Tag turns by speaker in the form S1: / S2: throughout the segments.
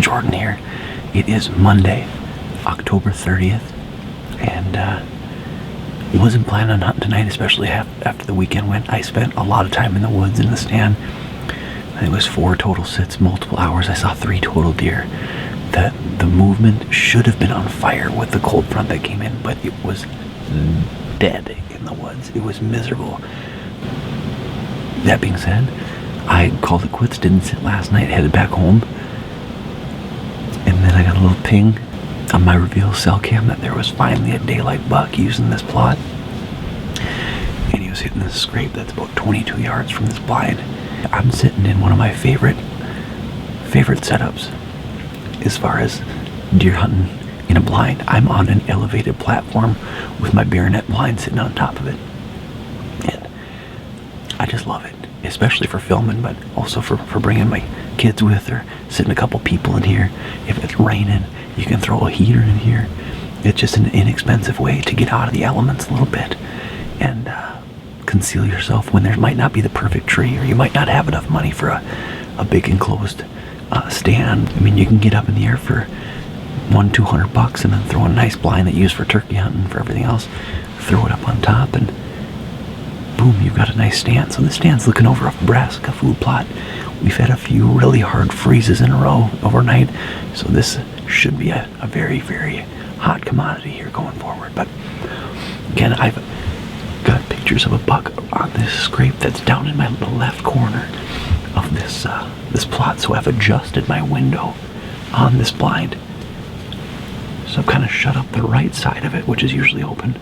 S1: Jordan here. It is Monday, October 30th, and wasn't planning on hunting tonight, especially after the weekend went. I spent a lot of time in the woods in the stand. It was 4 total sits, multiple hours. I saw 3 total deer. The movement should have been on fire with the cold front that came in, but it was dead in the woods. It was miserable. That being said, I called it quits, didn't sit last night, headed back home, and then I got a little ping on my reveal cell cam that there was finally a daylight buck using this plot, and he was hitting this scrape that's about 22 yards from this blind. I'm sitting in one of my favorite setups as far as deer hunting in a blind. I'm on an elevated platform with my Barronett blind sitting on top of it, and I just love it, especially for filming, but also for bringing my kids with, or sitting a couple people in here. If it's raining, you can throw a heater in here. It's just an inexpensive way to get out of the elements a little bit and conceal yourself when there might not be the perfect tree, or you might not have enough money for a big enclosed stand. I mean, you can get up in the air for $200 and then throw a nice blind that you use for turkey hunting, for everything else, throw it up on top, and boom, you've got a nice stand. So this stand's looking over a brassica food plot. We've had a few really hard freezes in a row overnight, so this should be a very, very hot commodity here going forward. But again, I've got pictures of a buck on this scrape that's down in my little left corner of this plot, so I've adjusted my window on this blind. So I've kind of shut up the right side of it, which is usually open,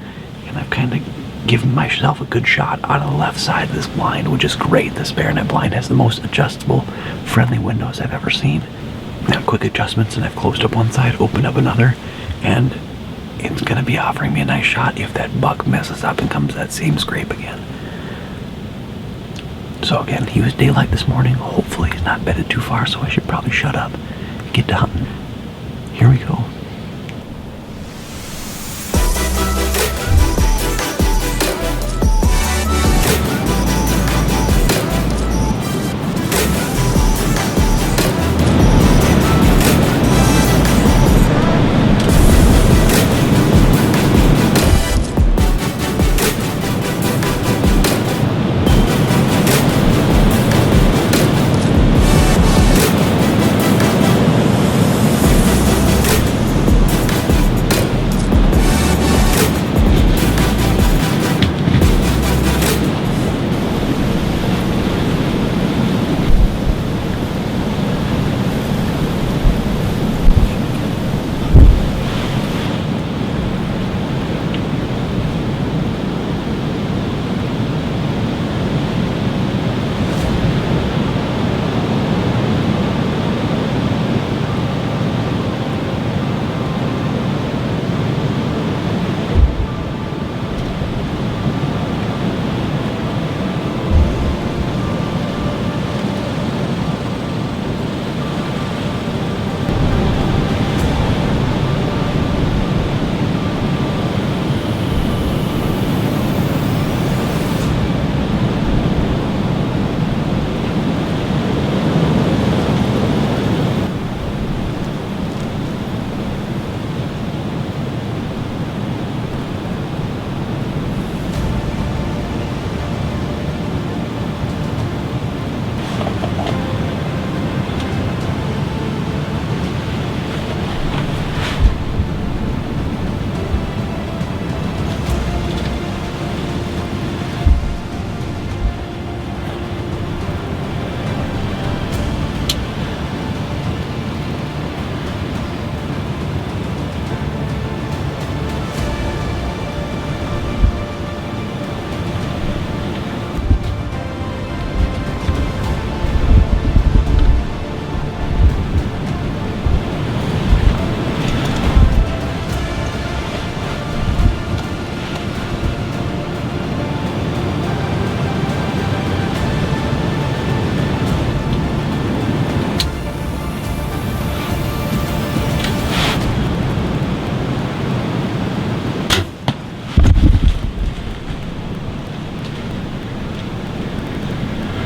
S1: and I've kind of given myself a good shot out of the left side of this blind, which is great. This Barronett blind has the most adjustable, friendly windows I've ever seen. Now, quick adjustments, and I've closed up one side, opened up another, and it's going to be offering me a nice shot if that buck messes up and comes to that same scrape again. So again, he was daylight this morning. Hopefully he's not bedded too far, so I should probably shut up and get to hunting. Here we go.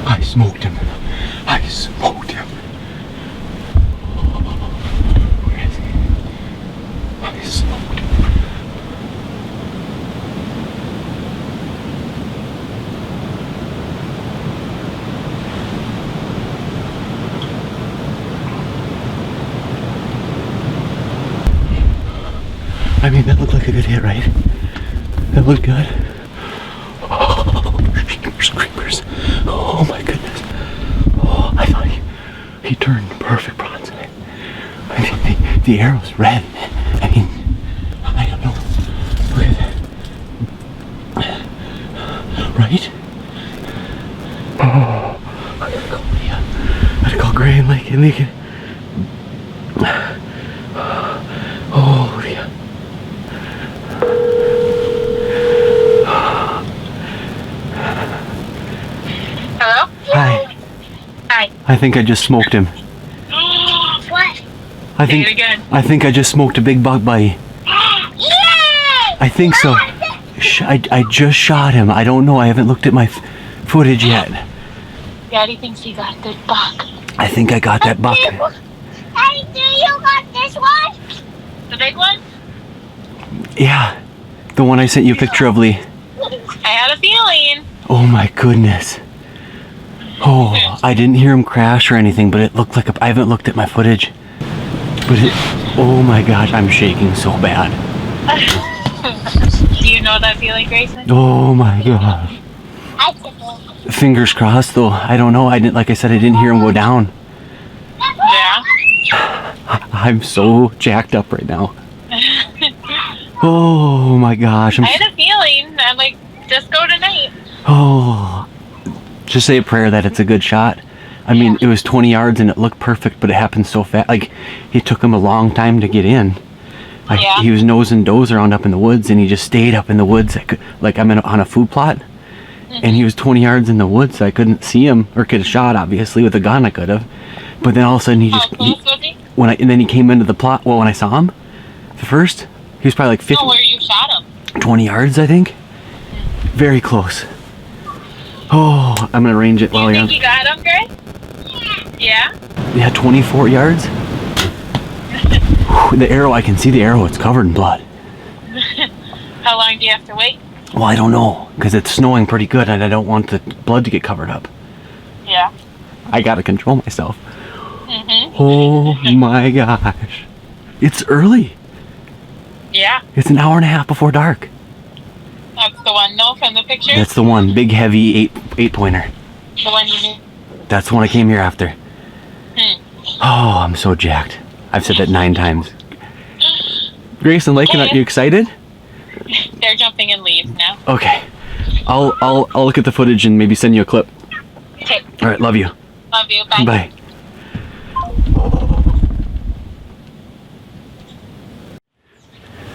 S1: I smoked him. I mean, that looked like a good hit, right? That looked good. Oh, creepers. Oh my goodness. Oh, I thought he turned perfect bronze. I mean, the arrow's red. I mean, I don't know. Look at that. Right? Oh, I gotta call Leah. I gotta call Gray and Lincoln. Oh, Leah.
S2: Hello?
S1: Hi.
S2: Hi.
S1: I think I just smoked him.
S2: What?
S1: Say it again. I think I just smoked a big buck bite.
S2: Yay!
S1: I think so. I just shot him. I don't know. I haven't looked at my footage yet.
S2: Daddy thinks he got a good buck.
S1: I think I got that buck.
S2: Daddy, do you got this one? The big one?
S1: Yeah. The one I sent you a picture of, Lee.
S2: I had a feeling.
S1: Oh my goodness. Oh, I didn't hear him crash or anything, but it looked like I haven't looked at my footage. But oh my gosh, I'm shaking so bad.
S2: Do you know that feeling, Grayson?
S1: Oh my gosh. Fingers crossed though. I don't know. Like I said, I didn't hear him go down.
S2: Yeah.
S1: I'm so jacked up right now. Oh my gosh.
S2: I had a feeling. I'm like, just go tonight.
S1: Oh, just say a prayer that it's a good shot. I mean, it was 20 yards and it looked perfect, but it happened so fast. Like, it took him a long time to get in. Like,
S2: Yeah.
S1: he was nosing does around up in the woods, and he just stayed up in the woods. Like, I'm on a food plot, and he was 20 yards in the woods, so I couldn't see him, or could have shot, obviously, with a gun I could have. But then all of a sudden, and then he came into the plot, well, when I saw him, the first, he was probably like 50,
S2: where you shot him?
S1: 20 yards, I think. Very close. Oh, I'm gonna range it while you're on.
S2: You got him, Gray? Yeah?
S1: Yeah, 24 yards. The arrow, I can see the arrow, it's covered in blood.
S2: How long do you have to wait?
S1: Well, I don't know, because it's snowing pretty good and I don't want the blood to get covered up.
S2: Yeah.
S1: I gotta control myself.
S2: Mm-hmm.
S1: Oh my gosh. It's early.
S2: Yeah.
S1: It's an hour and a half before dark.
S2: That's the one, no, from the picture?
S1: That's the one, big heavy eight pointer.
S2: The one you knew?
S1: That's the one I came here after. Oh, I'm so jacked. I've said that 9 times. Grace and Lakin, are you excited?
S2: They're jumping in leaves now.
S1: Okay. I'll look at the footage and maybe send you a clip.
S2: Okay.
S1: All right, love you.
S2: Love you. Bye.
S1: Bye.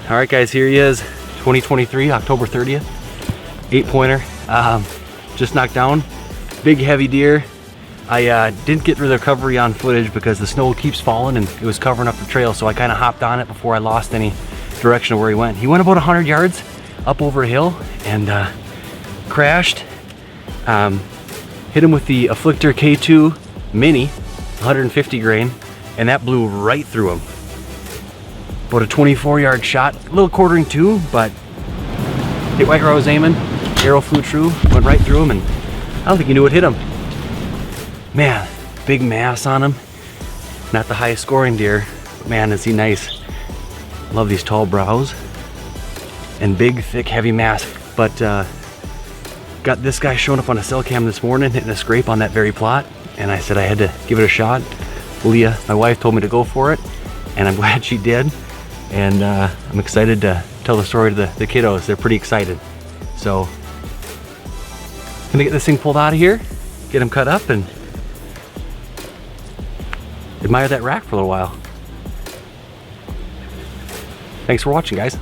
S1: All right, guys, here he is. 2023, October 30th. 8-pointer. Just knocked down. Big, heavy deer. I didn't get the recovery on footage because the snow keeps falling and it was covering up the trail, so I kind of hopped on it before I lost any direction of where he went. He went about 100 yards up over a hill and crashed. Hit him with the Afflictor K2 Mini, 150 grain, and that blew right through him. About a 24-yard shot, a little quartering too, but hit right where I was aiming. Arrow flew true, went right through him, and I don't think he knew it hit him. Man, big mass on him. Not the highest scoring deer, but man, is he nice. Love these tall brows and big, thick, heavy mass. But got this guy showing up on a cell cam this morning, hitting a scrape on that very plot, and I said I had to give it a shot. Leah, my wife, told me to go for it, and I'm glad she did. And I'm excited to tell the story to the kiddos. They're pretty excited. So, gonna get this thing pulled out of here, get him cut up, and admire that rack for a little while. Thanks for watching, guys.